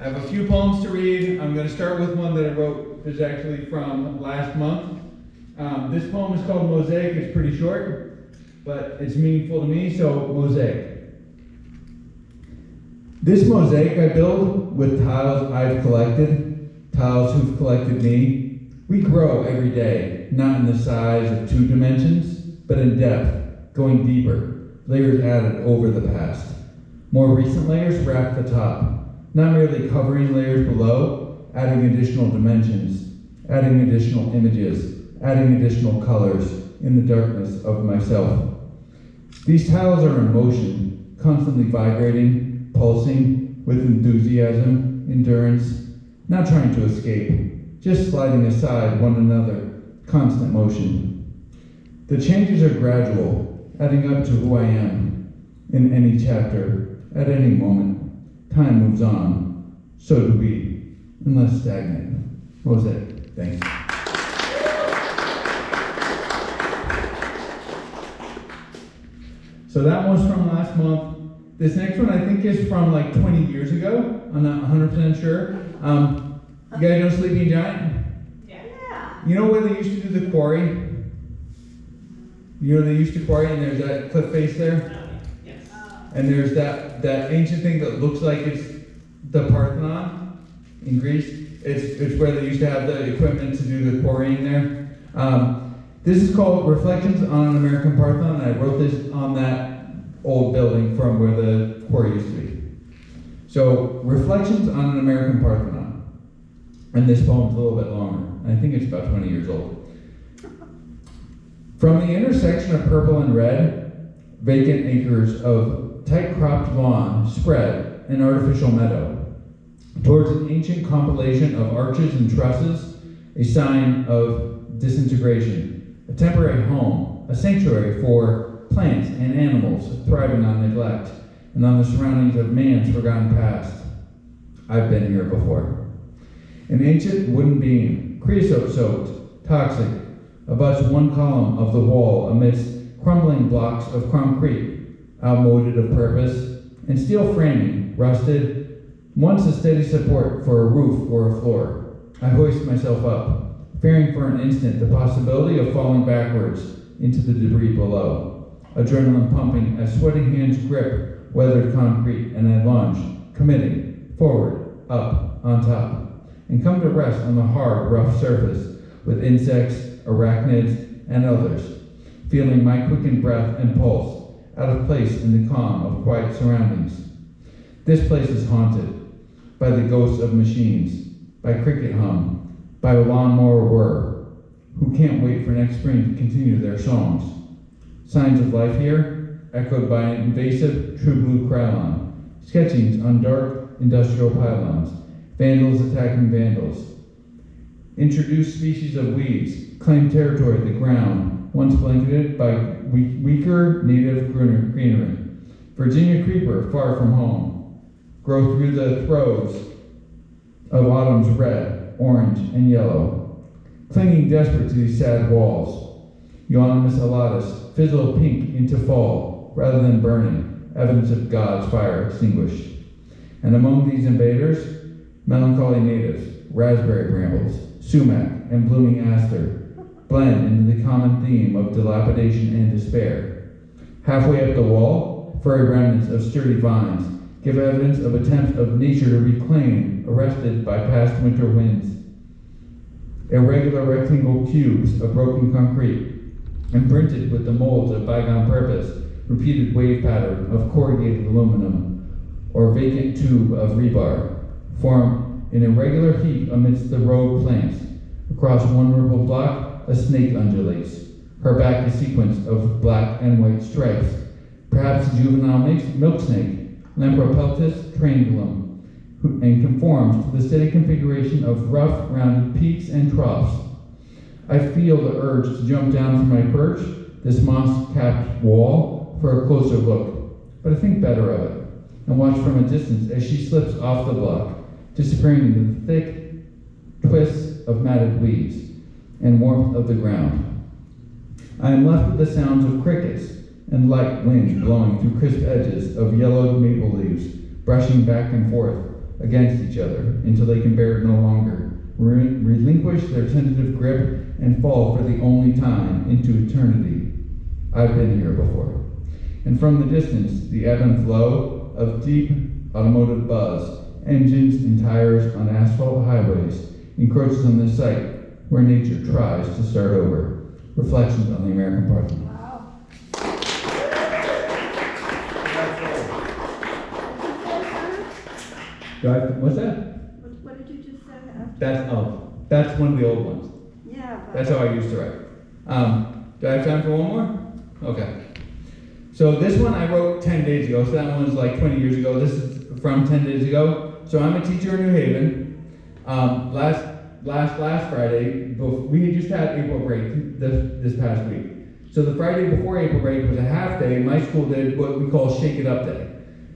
I have a few poems to read. I'm going to start with one that I wrote. It's actually from last month. This poem is called Mosaic. It's pretty short, but it's meaningful to me, so Mosaic. This mosaic I build with tiles I've collected, tiles who've collected me. We grow every day, not in the size of 2 dimensions, but in depth, going deeper, layers added over the past. More recent layers wrap the top, not merely covering layers below, adding additional dimensions, adding additional images, adding additional colors in the darkness of myself. These tiles are in motion, constantly vibrating, pulsing with enthusiasm, endurance, not trying to escape, just sliding aside one another, constant motion. The changes are gradual, adding up to who I am in any chapter, at any moment. Time moves on, so do we, unless stagnant. Mosaic, thanks. So that was from last month. This next one I think is from like 20 years ago. I'm not 100% sure. You guys know Sleeping Giant? Yeah. You know where they used to do the quarry? You know they used to quarry and there's that cliff face there? Yes. And there's that ancient thing that looks like it's the Parthenon in Greece. It's where they used to have the equipment to do the quarrying there. This is called Reflections on an American Parthenon. I wrote this on that old building from where the quarry used to be. So, Reflections on an American Parthenon. And this poem's a little bit longer. I think it's about 20 years old. From the intersection of purple and red, vacant acres of tight-cropped lawn spread an artificial meadow. Towards an ancient compilation of arches and trusses, a sign of disintegration. A temporary home, a sanctuary for plants and animals thriving on neglect and on the surroundings of man's forgotten past. I've been here before. An ancient wooden beam, creosote-soaked, toxic, abuts one column of the wall amidst crumbling blocks of concrete, outmoded of purpose, and steel framing, rusted, once a steady support for a roof or a floor. I hoist myself up, fearing for an instant the possibility of falling backwards into the debris below. Adrenaline pumping as sweaty hands grip weathered concrete, and I lunge, committing, forward, up, on top, and come to rest on the hard, rough surface with insects, arachnids, and others, feeling my quickened breath and pulse, out of place in the calm of quiet surroundings. This place is haunted by the ghosts of machines, by cricket hum, by a lawnmower whir, who can't wait for next spring to continue their songs. Signs of life here, echoed by an invasive true blue krylon, sketchings on dark industrial pylons, vandals attacking vandals. Introduced species of weeds claim territory of the ground, once blanketed by weaker native greenery. Virginia creeper far from home, grow through the throes of autumn's red, orange, and yellow, clinging desperate to these sad walls. Euonymus alatus fizzle pink into fall, rather than burning, evidence of God's fire extinguished. And among these invaders, melancholy natives, raspberry brambles, sumac, and blooming aster, blend into the common theme of dilapidation and despair. Halfway up the wall, furry remnants of sturdy vines give evidence of attempts of nature to reclaim, arrested by past winter winds. Irregular rectangle cubes of broken concrete, imprinted with the molds of bygone purpose, repeated wave pattern of corrugated aluminum, or vacant tube of rebar, form an irregular heap amidst the rogue plants. Across one rippled block, a snake undulates. Her back is sequenced of black and white stripes, perhaps a juvenile milk snake, Lampropeltis triangulum, and conforms to the steady configuration of rough, rounded peaks and troughs. I feel the urge to jump down from my perch, this moss-capped wall, for a closer look, but I think better of it, and watch from a distance as she slips off the block, disappearing into the thick twists of matted weeds and warmth of the ground. I am left with the sounds of crickets and light winds blowing through crisp edges of yellowed maple leaves, brushing back and forth against each other until they can bear it no longer, relinquish their tentative grip, and fall for the only time into eternity. I've been here before. And from the distance, the ebb and flow of deep automotive buzz, engines and tires on asphalt highways, encroaches on the site where nature tries to start over. Reflections on the American Parthenon. Wow. What's that? What did you just say after? That's one of the old ones. Yeah. That's how I used to write. Do I have time for one more? Okay. So this one I wrote 10 days ago. So that one was like 20 years ago. This is from 10 days ago. So I'm a teacher in New Haven. Last Friday, we had just had April break this past week. So the Friday before April break was a half day. My school did what we call Shake It Up Day.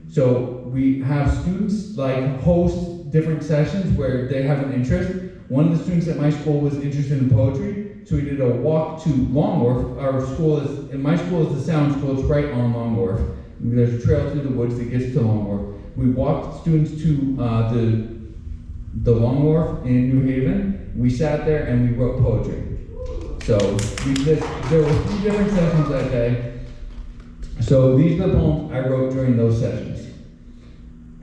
So we have students like host different sessions where they have an interest. One of the students at my school was interested in poetry, so we did a walk to Long Wharf. My school is the Sound School. It's right on Long Wharf. There's a trail through the woods that gets to Long Wharf. We walked students to the Long Wharf in New Haven. We sat there and we wrote poetry. So there were 3 different sessions that day. So these are the poems I wrote during those sessions.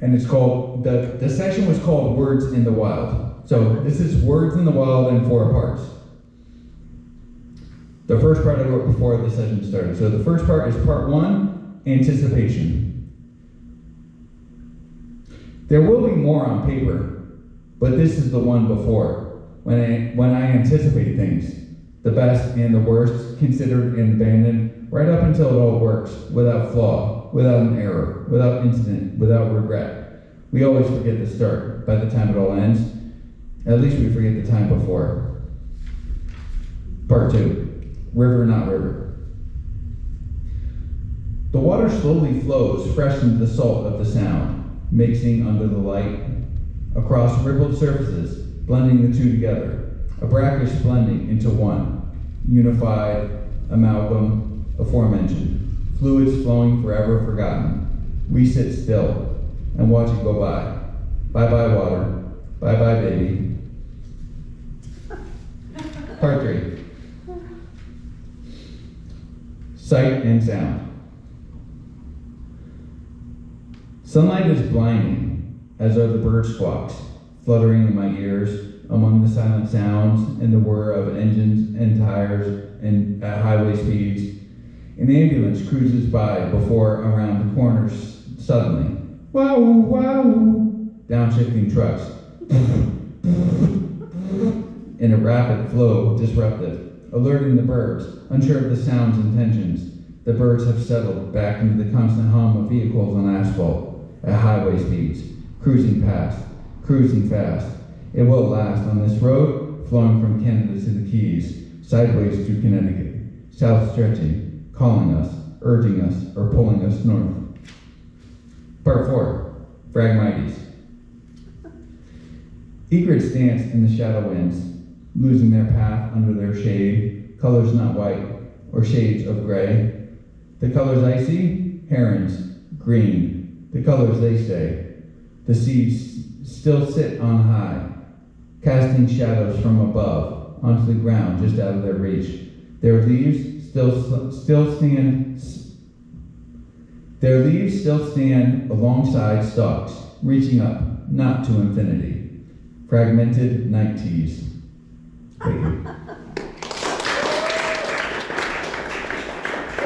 And it's called, the session was called Words in the Wild. So this is Words in the Wild in 4 parts. The first part I wrote before the session started. So the first part is part 1, Anticipation. There will be more on paper, but this is the one before, when I anticipate things, the best and the worst, considered and abandoned, right up until it all works, without flaw, without an error, without incident, without regret. We always forget the start. By the time it all ends, at least we forget the time before. Part 2, River Not River. The water slowly flows, fresh into the salt of the sound, mixing under the light, across rippled surfaces, blending the two together, a brackish blending into one, unified amalgam aforementioned, fluids flowing forever forgotten. We sit still and watch it go by. Bye-bye water, bye-bye baby. Part 3. Sight and sound. Sunlight is blinding, as are the bird squawks, fluttering in my ears among the silent sounds and the whir of engines and tires and at highway speeds. An ambulance cruises by before around the corners suddenly. Wow, wow! Downshifting trucks. In a rapid flow, disruptive, alerting the birds, unsure of the sound's intentions. The birds have settled back into the constant hum of vehicles on asphalt at highway speeds, cruising past, cruising fast. It will last on this road, flowing from Canada to the Keys, sideways to Connecticut, south stretching, calling us, urging us, or pulling us north. Part 4, Phragmites. Egrets dance in the shadow winds, losing their path under their shade, colors not white, or shades of gray. The colors I see, herons, green. The colors they say. The seeds still sit on high, casting shadows from above onto the ground just out of their reach. Their leaves still stand alongside stalks, reaching up, not to infinity. Fragmented night teas. Thank you.